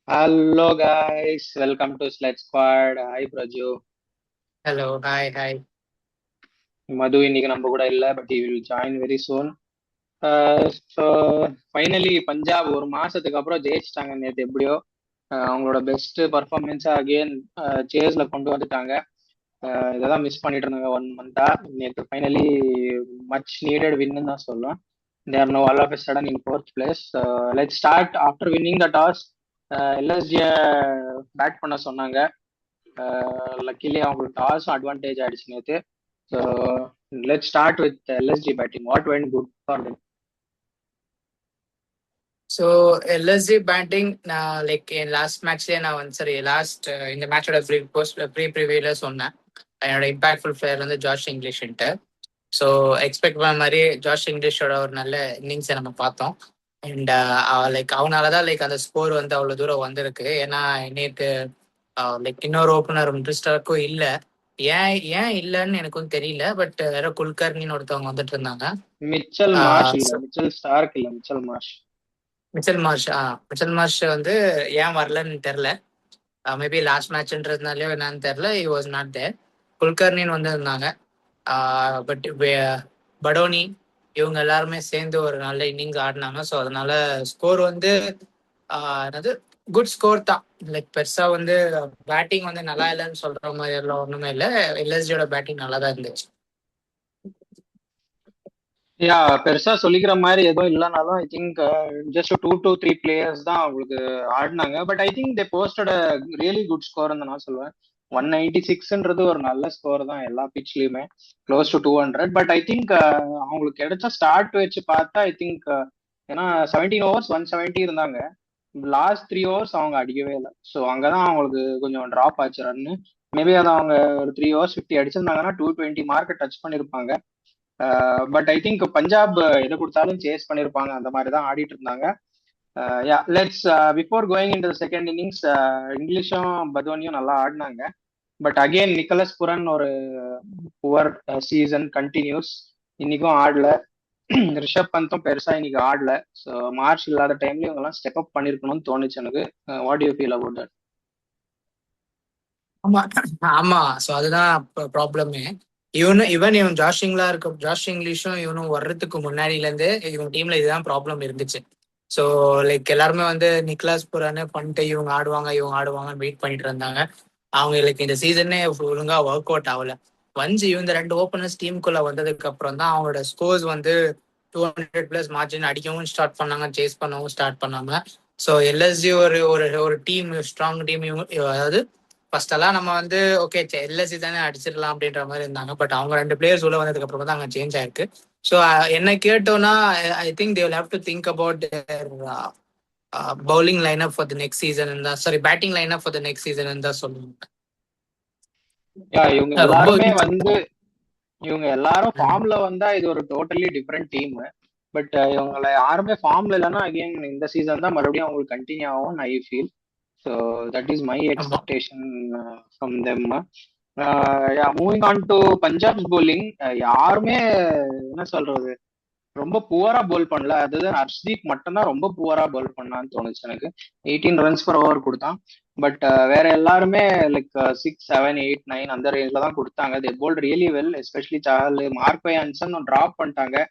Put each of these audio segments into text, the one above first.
Hello guys, welcome to Sled Squad. Hi Praju. Hello hi hi. Madhu இன்னைக்கு நம்ம கூட இல்லை, but he will join very soon. So finally Punjab ஒரு மாசத்துக்கு அப்புறம் ஜெயிச்சிட்டாங்க நேற்று எப்படியோ. அவங்களோட பெஸ்ட் பர்ஃபார்மன்ஸா அகெயின் சேஸ்ல கொண்டு வந்துட்டாங்க. இதெல்லாம் மிஸ் பண்ணிட்டு இருந்தாங்க 1 மந்தா. நேற்று ஃபைனலி மச் நீடட் வின்னு தான் சொல்லுவேன். They are now all of a sudden in fourth place. Let's start after winning the toss. LSG bat பண்ண சொன்னாங்க. லக்கிலி அவங்களுக்கு டாஸும் அட்வான்டேஜ் ஆயிடுச்சு நேற்று. So let start with LSG batting. What went good for them? So LSG batting நான் like என் last மேட்ச்லேயே நான் வந்து சரி லாஸ்ட் இந்த மேட்சோட ப்ரீ ப்ரிவியூல சொன்னேன். என்னோட இம்பாக்ட்ஃபுல் பிளேயர் வந்து ஜாஷ் இங்கிலீஷ்ன்ட்டு. ஸோ எக்ஸ்பெக்ட் பண்ண மாதிரி ஜாஷ் இங்கிலீஷோட ஒரு நல்ல இன்னிங்ஸை நம்ம பார்த்தோம். அண்ட் லைக் அவனால தான் லைக் அந்த ஸ்கோர் வந்து அவ்வளோ தூரம் வந்திருக்கு. ஏன்னா நேற்று லைக் இன்னொரு ஓப்பனர் மிஸ்டருக்கும் இல்லை. ஏன் ஏன் இல்லைன்னு எனக்கும் தெரியல. பட் வேற குல்கர்னின்னு ஒருத்தவங்க வந்துட்டு இருந்தாங்க. மிச்சல் மார்ஷ் இல்ல, மிச்சல் ஸ்டார்க் இல்ல, மிச்சல் மார்ஷ். மிச்சல் மார்ஷ் வந்து ஏன் வரலன்னு தெரியல. மேபி லாஸ்ட் மேட்ச்ன்றதுனாலயோ என்னன்னு தெரியல. He was not there. குல்கர்னின்னு வந்து இருந்தாங்க. பட் படோனி இவங்க எல்லாருமே சேர்ந்து ஒரு நல்ல இன்னிங்ஸ் ஆடினாங்க. ஸோ அதனால ஸ்கோர் வந்து என்னது குட் ஸ்கோர் தான். லைக் பெருசா வந்து பேட்டிங் வந்து நல்லா இல்லைன்னு சொல்ற மாதிரி எல்லாம் ஒண்ணுமே இல்லை. எல்எஸ்ஜியோட பேட்டிங் நல்லா தான் இருந்துச்சு. யா, பெருசா சொல்லிக்கிற மாதிரி எதுவும் இல்லைனாலும் I think just 2 to 3 players தான் அவங்களுக்கு ஆடினாங்க. But I think they posted really good score நான் சொல்லுவேன். 196ன்றது ஒரு நல்ல ஸ்கோர் தான் எல்லா பிச்லயுமே, close to 200. But I think அவங்களுக்கு கிடைச்ச ஸ்டார்ட் வச்சு பார்த்தா ஐ திங்க் ஏன்னா 17 overs 170 இருந்தாங்க. லாஸ்ட் 3 overs அவங்க அடிக்கவே இல்லை. ஸோ அங்கதான் அவங்களுக்கு கொஞ்சம் ட்ராப் ஆச்சு ரன்னு. மேபி அதை அவங்க ஒரு 3 overs 50 அடிச்சிருந்தாங்கன்னா 220 மார்க்கை டச் பண்ணிருப்பாங்க. பட் ஐ திங்க் பஞ்சாப் எதை கொடுத்தாலும் சேஸ் பண்ணிருப்பாங்க. அந்த மாதிரி தான் ஆடிட்டு இருந்தாங்க. Yeah let's before going into second innings, இங்கிலீஷும் பத்வனியும் நல்லா ஆடினாங்க. பட் அகெயின் நிக்கலஸ் புரன் ஒரு புவர் சீசன் கண்டினியூஸ். இன்னைக்கும் ஆடல. ரிஷப் பந்தும் பெருசா இன்னைக்கு ஆடல. ஸோ மார்ச் இல்லாத டைம்ல இவங்கெல்லாம் ஸ்டெப் அப் பண்ணிருக்கணும்னு தோணுச்சு எனக்கு. What you feel about that? ஆமா ஆமா. ஸோ அதுதான் ப்ராப்ளமே. இவன் ஜாஷ் இங்கிலீஷும் இவனும் வர்றதுக்கு முன்னாடில இருந்து இவங்க டீம்ல இதுதான் ப்ராப்ளம் இருந்துச்சு. ஸோ லைக் எல்லாருமே வந்து நிக்லாஸ் புரானு பண்ணிட்டு இவங்க ஆடுவாங்கன்னு வெயிட் பண்ணிட்டு இருந்தாங்க. அவங்களுக்கு இந்த சீசனே ஒழுங்கா ஒர்க் அவுட் ஆகல. இவங்க 2 ஓப்பனர்ஸ் டீமுக்குள்ள வந்ததுக்கு அப்புறம் தான் அவங்களோட ஸ்கோர்ஸ் வந்து 200+ மார்ஜின் அடிக்கவும் ஸ்டார்ட் பண்ணாங்க, சேஸ் பண்ணவும் ஸ்டார்ட் பண்ணாங்க. ஸோ எல்எஸ்ஜி ஒரு ஒரு ஒரு டீம், ஸ்ட்ராங் டீம். அதாவது ஃபர்ஸ்ட் எல்லாம் நம்ம வந்து ஓகே எல்எஸ்சி தானே அடிச்சிடலாம் அப்படின்ற மாதிரி இருந்தாங்க. பட் அவங்க 2 பிளேயர்ஸ் உள்ள வந்ததுக்கு அப்புறம் தான் அங்கே சேஞ்ச் ஆயிருக்கு. ஸோ என்ன கேட்டோம்னா I think they will have to think about bowling lineup for the next season தான், sorry batting lineup for the next season தான் சொல்லுவாங்க. யா, இவங்க ரொம்ப எல்லாருமே இவங்க எல்லாரும் ஃபார்ம்ல வந்தா இது ஒரு டோட்டலி டிஃப்ரெண்ட் டீம். பட் இவங்களை யாருமே ஃபார்ம்ல இல்லைன்னா அகைன் இந்த சீசன் தான் மறுபடியும் அவங்களுக்கு கண்டினியூ ஆகும் I feel. So that is my ஆமா. Expectation from them. Moving on to Punjab's bowling, யாருமே என்ன சொல்றது ரொம்ப புவரா போல் பண்ணல. அதுதான் ஹர்ஷ்தீப் மட்டும்தான் ரொம்ப புவரா போல் பண்ணான்னு தோணுச்சு எனக்கு. 18 runs per over கொடுத்தான். பட் வேற எல்லாருமே லைக் 6, 7, 8, 9 அந்த ரேஞ்ச்ல தான் கொடுத்தாங்க. They bowled really well. Especially சார்ல் மார்க் ஹான்சன் டிராப் பண்ணிட்டாங்க.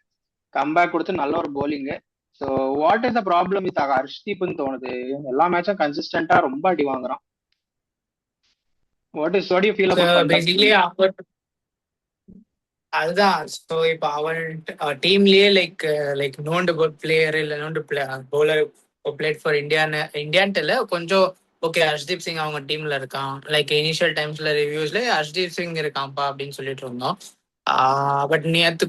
கம்பேக் கொடுத்து நல்ல ஒரு bowling. So what is the problem with ஹர்ஷ்தீப்னு தோணுது. எல்லா மேட்சும் கன்சிஸ்டன்டா ரொம்ப அடி வாங்குறான். What you feel about Punjab basically bowling? அதுதான். ஸோ இப்போ அவன் டீம்லயே லைக் லைக் நோண்டு பிளேயர் இல்லை நோண்டு பவுலர் பிளேட் ஃபார் இந்தியான்ட்டு இல்லை கொஞ்சம் ஓகே. ஹர்ஷ்தீப் சிங் அவங்க டீம்ல இருக்கான். லைக் இனிஷியல் டைம்ஸ்ல ரிவ்யூஸ்ல ஹர்ஷ்தீப் சிங் இருக்கான்ப்பா அப்படின்னு சொல்லிட்டு இருந்தோம். பட் நேற்று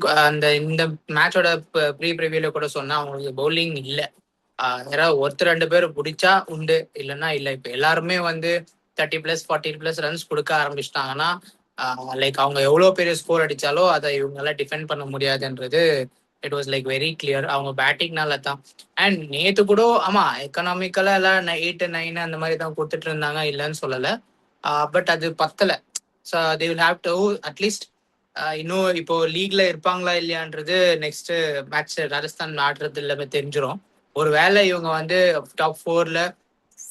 இந்த மேட்சோட ப்ரீவியூல கூட சொன்னா அவங்களுக்கு பவுலிங் இல்லை. யாராவது ஒருத்தர் 2 பேர் பிடிச்சா உண்டு, இல்லைன்னா இல்லை. இப்போ எல்லாருமே வந்து 30+, 40+ ரன்ஸ் கொடுக்க ஆரம்பிச்சிட்டாங்கன்னா லைக் அவங்க எவ்வளோ பெரிய ஸ்கோர் அடிச்சாலும் அதை இவங்களால டிஃபெண்ட் பண்ண முடியாதுன்றது it was like very clear. அவங்க பேட்டிங்னால தான். அண்ட் நேற்று கூட ஆமா எக்கனாமிக்கலா எல்லாம் 8, 9 அந்த மாதிரி தான் கொடுத்துட்டு இருந்தாங்க, இல்லைன்னு சொல்லலை. பட் அது பத்தலை. So they will have to at least இன்னும் இப்போ லீக்ல இருப்பாங்களா இல்லையான்றது நெக்ஸ்ட் மேட்ச் ராஜஸ்தான் ஆடுறது எல்லாமே தெரிஞ்சிடும். ஒருவேளை இவங்க வந்து டாப் 4ல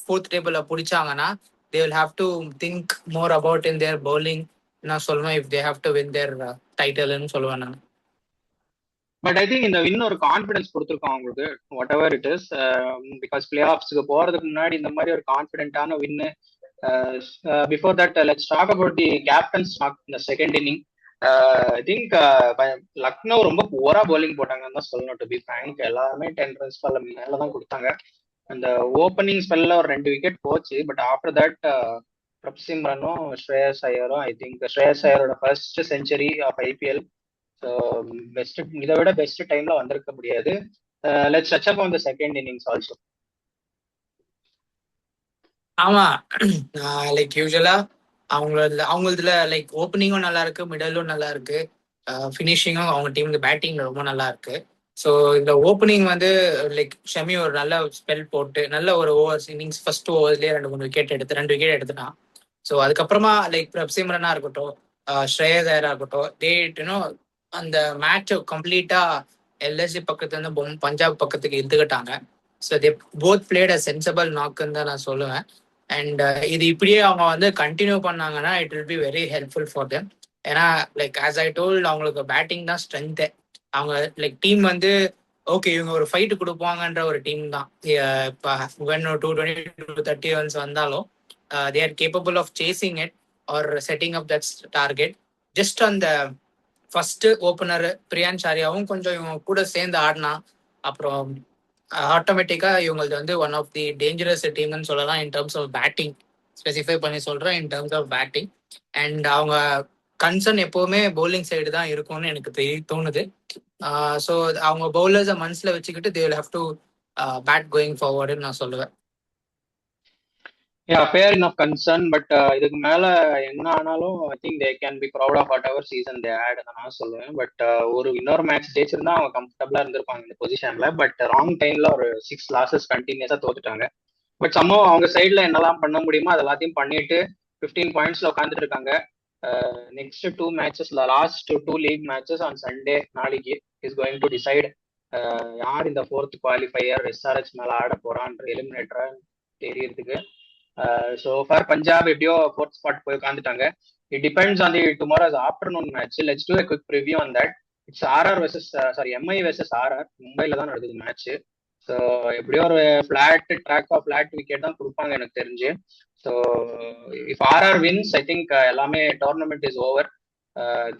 ஃபோர்த் டேபிள்ல பிடிச்சாங்கன்னா they will have to think more about in their bowling நான் சொல்லுவேன் if they have to win their டைட்டில்னு சொல்லுவேன் நான். பட் ஐ திங்க் இந்த வின் ஒரு கான்ஃபிடன்ஸ் கொடுத்துருக்கோம் அவங்களுக்கு whatever it is. Because பிளே ஆஃப்ஸ்க்கு போறதுக்கு முன்னாடி இந்த மாதிரி ஒரு கான்ஃபிடென்ட்டான win. Before that let's talk about the captain's stack இந்த second inning. I think Lucknow ரொம்ப போரா பவுலிங் போட்டாங்கன்னு தான் சொல்லணும். டு பி ஃப்ராங்க் எல்லாருமே 10 ரன்ஸ் மேல தான் கொடுத்தாங்க. அந்த ஓப்பனிங் ஸ்பெல்ல ஒரு 2 விக்கெட் போச்சு. பட் ஆஃப்டர் தட் பிரப்சிம்ரனும் ஸ்ரேயஸ் ஐயரும் ஐ திங்க் ஸ்ரேயஸ் ஐயரோட first century of IPL. So best, இதை விட பெஸ்ட் டைம்ல வந்திருக்க முடியாது. Let's touch up on the second innings also. ஆமா, லைக் யூஸ்வலா அவங்களதுல லைக் ஓப்பனிங்கும் நல்லா இருக்கு, மிடலும் நல்லா இருக்கு, ஃபினிஷிங்கும் அவங்க டீமுக்கு பேட்டிங்ல ரொம்ப நல்லா இருக்கு. ஸோ இந்த ஓப்பனிங் வந்து லைக் ஷமி ஒரு நல்ல ஸ்பெல் போட்டு நல்ல ஒரு ஓவர்ஸ் இன்னிங்ஸ் ஃபர்ஸ்ட் ஓவர்ஸ்லேயே 2 விக்கெட் எடுத்துட்டான். ஸோ அதுக்கப்புறமா லைக் பிரப்சிம்ரனா இருக்கட்டும், ஸ்ரேயஸ் ஐயரா இருக்கட்டும், டேட்னோ அந்த மேட்சை கம்ப்ளீட்டா எல்எஸ்சி பக்கத்துல இருந்து பஞ்சாப் பக்கத்துக்கு எடுத்துக்கிட்டாங்க. So they both played a sensible நாக்குன்னு தான் நான் சொல்லுவேன். அண்ட் இது இப்படியே அவங்க வந்து கண்டினியூ பண்ணாங்கன்னா it will be very helpful for them. ஏன்னா லைக் ஆஸ் ஐ டோல்ட் அவங்களுக்கு பேட்டிங் தான் ஸ்ட்ரென்த்தே. அவங்க லைக் டீம் வந்து ஓகே இவங்க ஒரு ஃபைட் கொடுப்பாங்கன்ற ஒரு டீம் தான். இப்போ 220 230 ரன்ஸ் வந்தாலும் they are capable of chasing it or setting up that target. Just அந்த ஃபர்ஸ்ட் ஓப்பனர் பிரியான்சாரியாவும் கொஞ்சம் இவங்க கூட சேர்ந்து ஆடினா அப்புறம் ஆட்டோமேட்டிக்கா இவங்களது வந்து ஒன் ஆஃப் தி டேஞ்சரஸ் டீம்னு சொல்லலாம் in terms of batting. Specify பண்ணி சொல்றேன் in terms of batting. And அவங்க கன்சர்ன் எப்பவுமே பவுலிங் சைடு தான் இருக்கும்னு எனக்கு தோணுது. ஸோ அவங்க பவுலர்ஸை மனசுல வச்சுக்கிட்டு they will have to bat going ஃபார்வர்டுன்னு நான் சொல்லுவேன். Yeah, fair enough concern, but இதுக்கு மேல என்ன ஆனாலும் I think they can be proud of whatever season they had நான் சொல்லுவேன். பட் ஒரு இன்னொரு மேட்ச் ஜெயிச்சிருந்தா அவங்க கம்ஃபர்டபுளா இருந்திருப்பாங்க இந்த பொசிஷன்ல. பட் ராங் டைம்ல ஒரு 6 லாசஸ் கண்டினியூஸா தோத்துட்டாங்க. பட் சம்மோ அவங்க சைட்ல என்னெல்லாம் பண்ண முடியுமோ அது எல்லாத்தையும் பண்ணிட்டு 15 பாயிண்ட்ஸ்ல உட்காந்துட்டு இருக்காங்க. நெக்ஸ்ட் 2 மேட்சஸ்ல last 2 league matches on Sunday நாளைக்கு இஸ் கோயிங் டு டிசைட் யார் இந்த 4th குவாலிஃபையர் எஸ்ஆர்ஹெச் மேல ஆட போறான்ற எலிமினேட்டரா தெரியறதுக்கு. ஸோ ஃபார் பஞ்சாப் எப்படியோ 4th ஸ்பாட் போய் உட்காந்துட்டாங்க. It depends on the tomorrow's afternoon match. Let's do a quick preview on that. It's RR versus MI versus RR. மும்பைல தான் நடக்குது மேட்ச். ஸோ எப்படியோ ஒரு flat track of flat wicket தான் கொடுப்பாங்க எனக்கு தெரிஞ்சு. So if RR wins I think எல்லாமே tournament is over.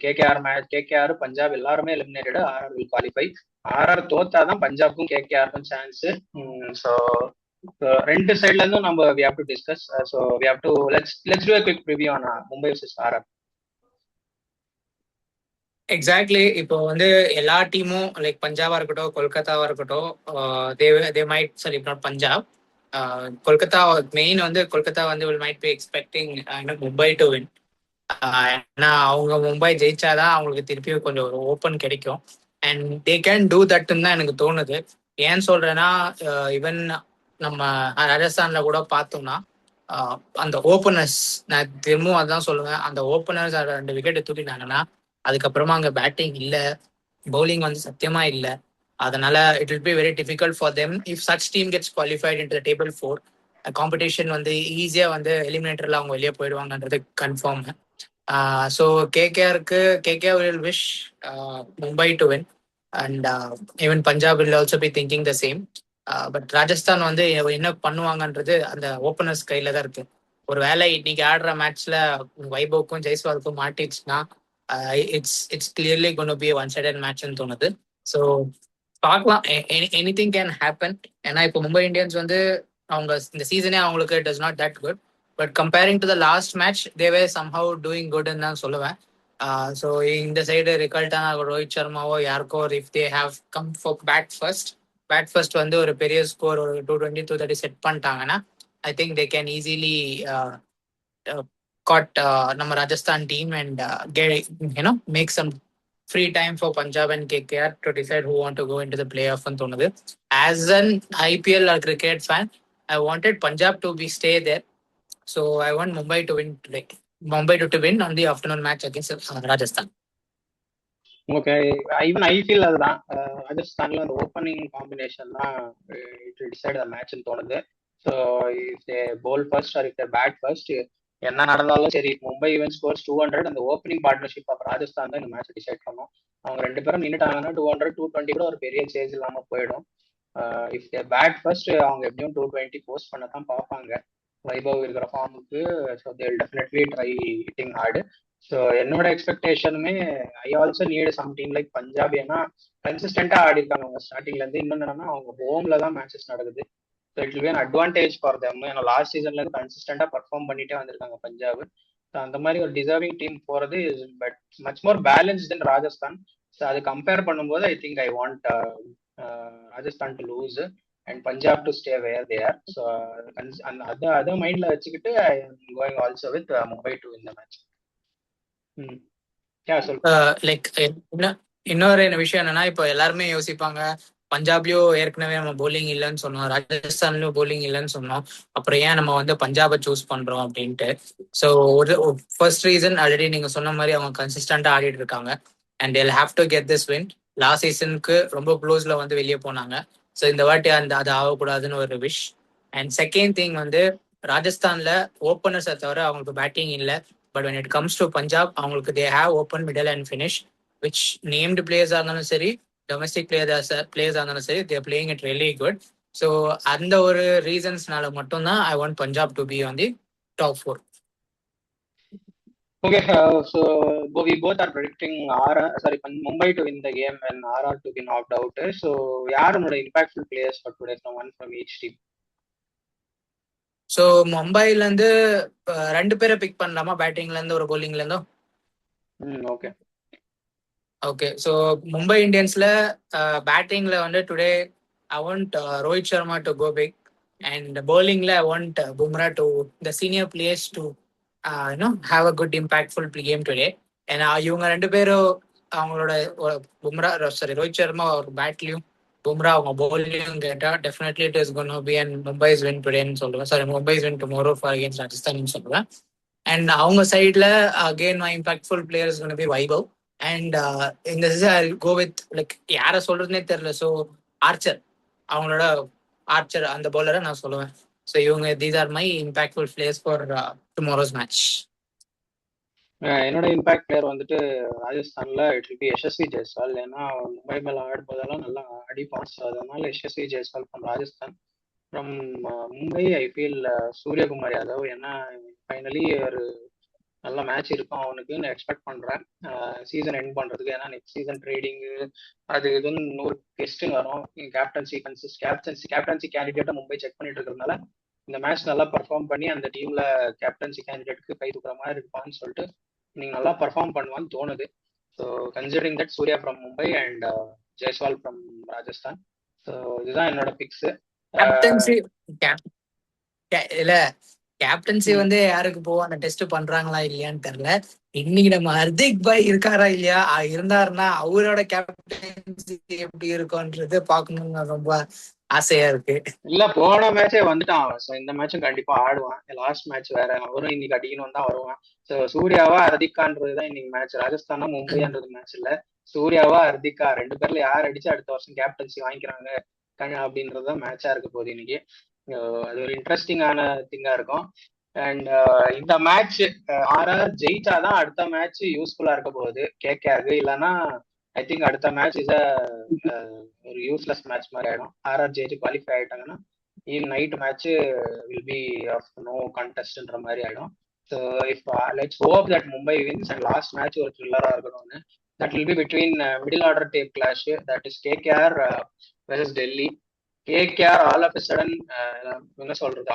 KKR Punjab எல்லாருமே eliminated. RR will qualify. RR தோத்தாதான் பஞ்சாப்க்கும் கேகேஆருக்கும் சான்ஸ். ஸோ ரெண்டு சைட்ல இருந்தும் நம்ம we have to discuss. So we have to let's do a quick preview on Mumbai versus RR. Exactly. இப்போ வந்து எல்லா டீமும் லைக் பஞ்சாபா இருக்கட்டும் கொல்கத்தாவா இருக்கட்டும், they might sorry not Punjab, Kolkata main வந்து கொல்கத்தா வந்து will might be expecting Mumbai to win. ஏன்னா அவங்க மும்பை ஜெயிச்சாதான் அவங்களுக்கு திருப்பி கொஞ்சம் ஒரு ஓப்பன் கிடைக்கும். அண்ட் தே கேன் டூ தட்னு தான் எனக்கு தோணுது. ஏன் சொல்றேன்னா ஈவன் நம்ம ராஜஸ்தான்ல கூட பார்த்தோம்னா அந்த ஓப்பனர்ஸ், நான் திரும்பவும் அதான் சொல்லுவேன், அந்த ஓப்பனர்ஸ் 2 விக்கெட் தூக்கினாங்கன்னா அதுக்கப்புறமா அங்கே பேட்டிங் இல்லை, பவுலிங் வந்து சத்தியமா இல்லை. அதனால it will be very difficult for them if such team gets qualified in the table 4. Competition வந்து ஈஸியா வந்து எலிமினேட்டர்ல அவங்க வெளியே போயிடுவாங்கன்றது confirm. So KKR will wish Mumbai to win and even Punjab will also be thinking the same. But Rajasthan வந்து என்ன பண்ணுவாங்கன்றது அந்த ஓப்பனர்ஸ் கையில தான் இருக்கு. ஒரு வேளை இன்னைக்கு ஆடுற மேட்ச்ல வைபவுக்கும் ஜெய்ஸ்வாலுக்கும் மாட்டிச்சுன்னா it's clearly gonna be one sided மேட்ச்னு தோணுது. ஸோ பார்க்கலாம், எனிதிங் கேன் ஹேப்பன். ஏன்னா இப்போ மும்பை இந்தியன்ஸ் வந்து அவங்க இந்த சீசனே அவங்களுக்கு it is not that good. But comparing to the last match they were somehow doing குட்னு தான் சொல்லுவேன். ஸோ இந்த சைடு ரிகல்ட்டான ரோஹித் சர்மாவோ யாருக்கோ if they have come for bat first வந்து ஒரு பெரிய ஸ்கோர் ஒரு 220 230 செட் பண்ணிட்டாங்கன்னா I think they can easily cut நம்ம Rajasthan team and make some free time for Punjab and KKR to decide who want to go into the play ஆஃப்னு தோணுது. As an IPL or cricket fan I wanted Punjab to be stay there. So I want Mumbai to win today. Mumbai to win on the afternoon match against Rajasthan. Okay, even I feel அதுதான். ராஜஸ்தான்ல அந்த opening combination தான் it decide the மேட்ச்னு தோணுது. So if they bowl first or if they bat first, என்ன நடந்தாலும் சரி, Mumbai even scores 200, அந்த ஓப்பனிங் பார்ட்னர்ஷிப் ஆஃப் ராஜஸ்தான் தான் இந்த மேட்ச் டிசைட் பண்ணும். அவங்க ரெண்டு பேரும் நின்றுட்டாங்கன்னா 200 220 கூட ஒரு பெரிய சேஞ்ச் இல்லாமல் போயிடும். இஃப் தே பேட் ஃபர்ஸ்ட், அவங்க எப்படியும் 220 போஸ்ட் பண்ண தான் பார்ப்பாங்க வைபவ் இருக்கிற ஃபார்முக்கு. So they'll definitely try hitting hard. So என்னோட எக்ஸ்பெக்டேஷனுமே I also need some team like Punjab. ஏன்னா கன்சிஸ்டண்டா ஆடி இருக்காங்க அவங்க ஸ்டார்டிங்ல இருந்து. இன்னொன்னு என்னன்னா அவங்க ஹோம்ல தான் மேட்சஸ் நடக்குது. So it will be an advantage for them. ஏன்னா லாஸ்ட் சீசன்ல இருந்து கன்சிஸ்டண்டா பர்ஃபார்ம் பண்ணிட்டே வந்திருக்காங்க பஞ்சாப். ஸோ அந்த மாதிரி ஒரு டிசர்விங் டீம் போறது is but much more balanced than Rajasthan. So அது கம்பேர் பண்ணும்போது I think I want Rajasthan to lose and Punjab to stay where they are. So அதை மைண்ட்ல வச்சுக்கிட்டு I am going also with Mumbai to இந்த மேட்ச். லைக் இன்னொரு என்ன விஷயம் என்னன்னா, இப்போ எல்லாருமே யோசிப்பாங்க பஞ்சாப்லயும் ஏற்கனவே நம்ம போலிங் இல்லைன்னு சொன்னோம், ராஜஸ்தான்லயும் போலிங் இல்லைன்னு சொன்னோம், அப்புறம் ஏன் நம்ம வந்து பஞ்சாபை சூஸ் பண்றோம் அப்படின்ட்டு. ஸோ ஒரு ஃபர்ஸ்ட் ரீசன் ஆல்ரெடி நீங்க சொன்ன மாதிரி அவங்க கன்சிஸ்டண்டா ஆடிட்டு இருக்காங்க and they'll have to get this win. Last சீசனுக்கு ரொம்ப க்ளோஸ்ல வந்து வெளியே போனாங்க. ஸோ இந்த வாட்டி அது ஆகக்கூடாதுன்னு ஒரு விஷ். அண்ட் செகண்ட் திங் வந்து ராஜஸ்தான்ல ஓப்பனர்ஸை தவிர அவங்களுக்கு பேட்டிங் இல்லை. But when it comes to Punjab, அவங்களுக்கு they have open middle and finish, which named players இருந்தாலும் சரி, domestic players இருந்தாலும் சரி, they are playing it really good. So அந்த ஒரு ரீசன்ஸ்னால மட்டும்தான் I want Punjab to be on the top 4. Okay, so we both are predicting Mumbai to win the game and RR to be knocked out. So யார் உன்னோட impactful players for today, one from each team? So மும்பைல இருந்து ரெண்டு பேரை big பண்ணலாமா, பேட்டிங்ல இருந்து ஒரு போலிங்ல இருந்தோ? Okay okay. ஸோ மும்பை இந்தியன்ஸ்ல பேட்டிங்ல வந்து today I want Rohit Sharma to go big and bowlingல I want Bumrah to the senior players to have a good impactful game today. ஏன்னா இவங்க ரெண்டு பேரும் அவங்களோட பும்ரா ரோஹித் சர்மா ஒரு பேட்லயும் பும்ரா அவங்க bowling கேட்டா definitely it is gonna be and Mumbai's win டுடேன்னு சொல்லுவேன். Sorry, Mumbai's win tomorrow for against Rajasthan சொல்லுவேன். அண்ட் அவங்க சைட்ல again my impactful players gonna be Vaibhav. And இந்த season I go with like யாரை சொல்றதுனே தெரியல. ஸோ ஆர்ச்சர், அவங்களோட ஆர்ச்சர் அந்த பவுலரை நான் சொல்லுவேன். ஸோ இவங்க these are my impactful players for tomorrow's match. என்னோட இம்பாக்ட் பிளேயர் வந்துட்டு ராஜஸ்தான்ல it will be Yashasvi Jaiswal. ஏன்னா மும்பை மேல ஆடும்போதெல்லாம் நல்லா அடிப்பான். ஸோ அதனால Yashasvi Jaiswal from Rajasthan. From Mumbai I feel Suryakumar Yadav. ஏன்னா ஃபைனலி ஒரு நல்ல மேட்ச் இருக்கும் அவனுக்கு எக்ஸ்பெக்ட் பண்றேன் சீசன் எண்ட் பண்றதுக்கு. ஏன்னா நெக்ஸ்ட் சீசன் ட்ரேடிங்கு அது இதுன்னு 100 கெஸ்ட் வரும். கேப்டன்சி கேண்டிடேட்டை மும்பை செக் பண்ணிட்டு இருக்கிறதுனால இந்த மேட்ச் நல்லா பர்ஃபார்ம் பண்ணி அந்த டீம்ல கேப்டன்சி கேண்டிடேட்டுக்கு கை தூக்குற மாதிரி இருப்பான்னு சொல்லிட்டு நீங்க நல்லா பர்ஃபார்ம் பண்ணுவான்னு தோணுது. So considering that Surya from Mumbai and Jaiswal from Rajasthan. So இதுதான் என்னோட பிக்ஸ். இல்ல கேப்டன்சி வந்து யாருக்கு போவோம், அந்த டெஸ்ட் பண்றாங்களா இல்லையான்னு தெரியல. இன்னைக்கு நம்ம ஹர்திக் பாய் இருக்காரா இல்லையா, இருந்தாருன்னா அவரோட கேப்டன்சி எப்படி இருக்கும்ன்றது பாக்கணும்னு ரொம்ப ஆசையா இருக்கு. இல்ல போன மேட்சே வந்துட்டான் அவன். ஸோ இந்த மேட்சும் கண்டிப்பா ஆடுவான். லாஸ்ட் மேட்ச் வேற, அவரும் இன்னைக்கு அடிக்கணும் தான் வருவான். ஸோ சூர்யாவா ஹர்திகான்றதுதான் இன்னைக்கு மேட்ச். ராஜஸ்தானா மும்பைன்றது மேட்ச் இல்ல, சூர்யாவா ஹர்திகா ரெண்டு பேர்ல யார் அடிச்சு அடுத்த வருஷம் கேப்டன்சி வாங்கிக்கிறாங்க அப்படின்றதுதான் மேட்சா இருக்க போகுது இன்னைக்கு. அது ஒரு இன்ட்ரெஸ்டிங்கான திங்கா இருக்கும். அண்ட் இந்த மேட்ச் ஆர்ஆர் ஜெயிச்சாதான் அடுத்த மேட்ச் யூஸ்ஃபுல்லா இருக்க போகுது கேகேஆருக்கு. இல்லைன்னா ஐ திங்க் அடுத்த மேட்ச் இஸ் ஒரு யூஸ்லெஸ் மேட்ச் மாதிரி ஆயிடும். ஆர்ஆர் ஜெயிச்சு குவாலிஃபை ஆயிட்டாங்கன்னா night match will be of no கண்டெஸ்ட்ன்ற மாதிரி ஆயிடும். So if let's hope that Mumbai wins and last match ஒரு த்ரில்லரா இருக்கணும்னு. That will be between middle order table clash, that is KKR versus Delhi. KKR all of sudden என்ன சொல்றது,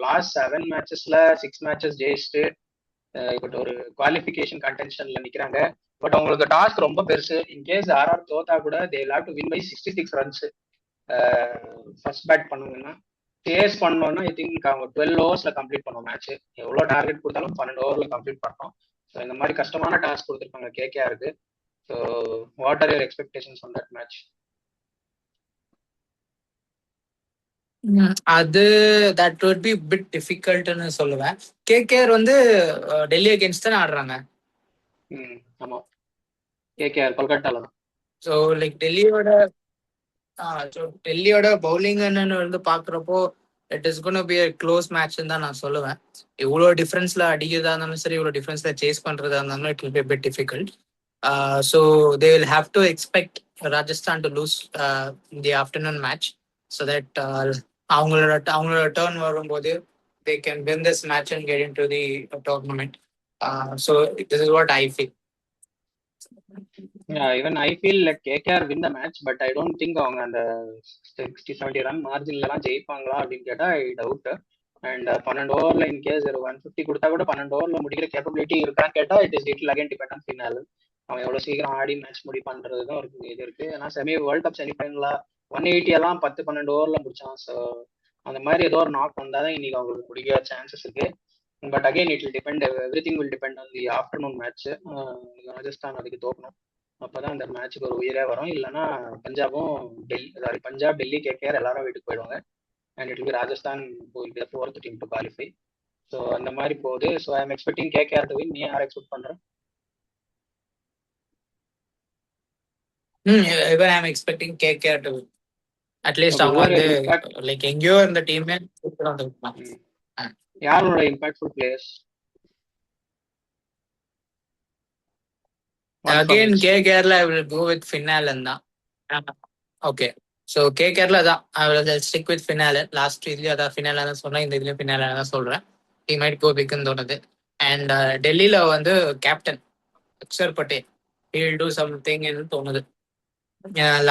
last 7 மேட்சஸ்ல 6 matches ஜெயிச்சுட்டு இப்போ ஒரு குவாலிஃபிகேஷன் கண்டென்ஷன்ல நிக்கிறாங்க. பட் அவங்களுக்கு டாஸ்க் ரொம்ப பெருசு. இன்கேஸ் ஆர்ஆர் தோத்தா கூட they will have to win by 66 runs. First bat பண்ணுங்கன்னா சேஸ் பண்ணோம்னா ஐ திங்க் அவங்க 12 ஓவர்ஸ்ல கம்ப்ளீட் பண்ணுவோம் மேட்ச். எவ்வளோ டார்கெட் கொடுத்தாலும் 12 ஓவர்ல கம்ப்ளீட் பண்ணோம். ஸோ இந்த மாதிரி கஷ்டமான டாஸ்க் கொடுத்துருக்காங்க கேகேஆருக்கு. So what are your expectations on that match? அது தட் வுட் பி பிட் டிஃபிகல்ட்னு சொல்லுவேன். கேகேஆர் வந்து டெல்லி அகேன்ஸ்ட் தான் ஆடுறாங்க. ஆமா, கேகேஆர் கொல்கட்டால தான். ஸோ லைக் டெல்லியோட பவுலிங் வந்து பாக்குறப்போ it is gonna be close மேட்ச்னு தான் நான் சொல்லுவேன். இவ்வளோ டிஃபரன்ஸ்ல அடிக்கிறதா இருந்தாலும் சரி, இவ்வளோ டிஃபரன்ஸ்ல சேஸ் பண்றதா இருந்தாலும் it will B bit difficult. So they will have to expect Rajasthan to loose in the afternoon match so that அவங்களோட டர்ன் வரும்போது they can win this match and get in to the tournament. So this is what I feel. Even I feel like KKR win the match, but I don't think அவங்க அந்த 60-70 run மார்ஜின்லாம் ஜெயிப்பாங்களா அப்படின்னு கேட்டா I doubt. And 12 ஓவர்ல in case ஒரு 150 கொடுத்தா கூட 12 ஓவர்ல முடிக்கிற கேப்பபிலிட்டி இருக்கான்னு கேட்டா it again depend on phenol. அவன் எவ்வளவு சீக்கிரம் ஆடி மேட்ச் முடி பண்றதுதான் ஒரு இது இருக்கு. ஏன்னா வேர்ல்ட் கப் செமிஃபைனலா 180 எல்லாம் 10-12 ஓவர்ல முடிச்சான். ஸோ அந்த மாதிரி ஏதோ ஒரு நாக் வந்தாதான் இன்னைக்கு அவங்களுக்கு முடிக்கிற சான்சஸ் இருக்கு. But again it will depend, everything will depend on the afternoon match. Rajasthan அதுக்கு தோக்கணும், அப்பதான் அந்த மேட்சுக்கு ஒரு உயிரே வரும். இல்லைன்னா பஞ்சாப் டெல்லி கேகேஆர் எல்லாரும் வீட்டுக்கு போயிடுவாங்க. And it will B Rajasthan fourth team to qualify. So அந்த மாதிரி போகுது. So I am expecting KKR to win. நீ யாரை எக்ஸ்பெக்ட் பண்ற? even I'm expecting KKR to win. At least அவங்க வந்து லைக் எங்கேயோ இந்த டீமே யாரோட இம்பாக்ட்ஃபுல் பிளேயர்ஸ்? அகைன் கேகேஆர்ல I will go with Finn Allen தான். ஓகே, ஸோ கேகேஆர்ல தான் I will stick with Finn Allen. Last இதுலயும் அதான் ஃபினால தான் சொன்னேன், இந்த இதுலயும் ஃபினால தான் சொல்றேன். ஹி மைட் கோ பிக்னு தோணுது. அண்ட் டெல்லியில வந்து captain Axar Patel he will do சம்திங்னு தோணுது.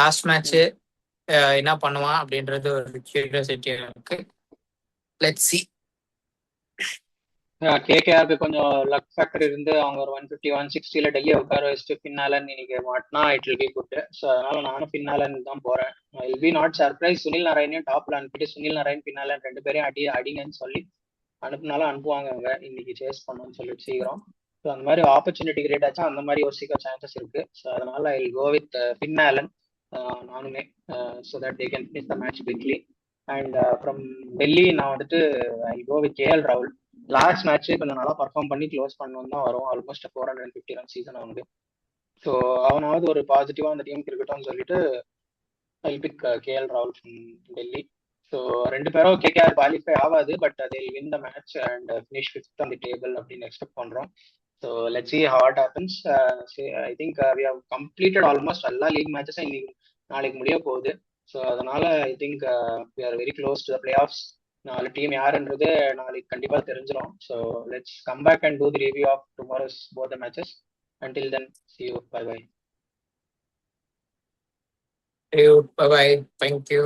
லாஸ்ட் மேட்ச் என்ன பண்ணுவான் அப்படின்றது ஒரு கியூரியாசிட்டி இருக்கு. Let's see. கேகேஆருக்கு கொஞ்சம் லக் ஃபேக்டர் இருந்து அவங்க ஒரு 150 160ல டெல்லியை உட்கார வச்சுட்டு பின்னாலன்னு இன்னைக்கு மாட்டினா it will be good. So அதனால நானும் பின்னாலன்னு தான் போறேன். Will be not surprise Sunil நாராயணையும் டாப்ல அனுப்பிட்டு சுனில் நாராயண் பின்னால 2 பேரையும் அடிங்கன்னு சொல்லி அனுப்புனாலும் அனுப்புவாங்க அவங்க இன்னைக்கு சேஸ் பண்ணணும்னு சொல்லிட்டு சீக்கிரம். ஸோ அந்த மாதிரி ஆப்பர்ச்சுனிட்டி கிரியேட் ஆச்சா அந்த மாதிரி ஒரு சீக்கிரம் சான்சஸ் இருக்கு. ஸோ அதனால ஐ வில் கோ வித் பின்னாலன் நானுமே, so that they can finish the match quickly. And from Delhi நான் வந்துட்டு ஐ கோ வித் கேஎல் ராகுல். லாஸ்ட் மேட்ச் கொஞ்சம் நல்லா பர்ஃபார்ம் பண்ணி க்ளோஸ் பண்ணணும் தான் வரும். ஆல்மோஸ்ட் 450 ரன் சீசன் அவனுக்கு. ஸோ அவனாவது ஒரு பாசிட்டிவா அந்த டீமுக்கு இருக்கட்டும்னு சொல்லிட்டு ஐ பிக் கேஎல் ராகுல் ஃப்ரம் டெல்லி. ஸோ 2 பேரும் கேகேஆர் குவாலிஃபை ஆகாது, but they will win the match and finish 5th on the table அப்படின்னு எக்ஸ்பெக்ட் பண்றோம். So let's see how it happens. I think we have completed almost எல்லா league மேட்சஸும் இன்னைக்கு நாளைக்கு முடிய போகுது. ஸோ அதனால I think we are very close to the playoffs. 4 team யாருன்றது நாளைக்கு கண்டிப்பா தெரிஞ்சிடும். So let's come back and do the review of tomorrow's both the matches. Until then, see you. Bye bye. Bye bye. Thank you.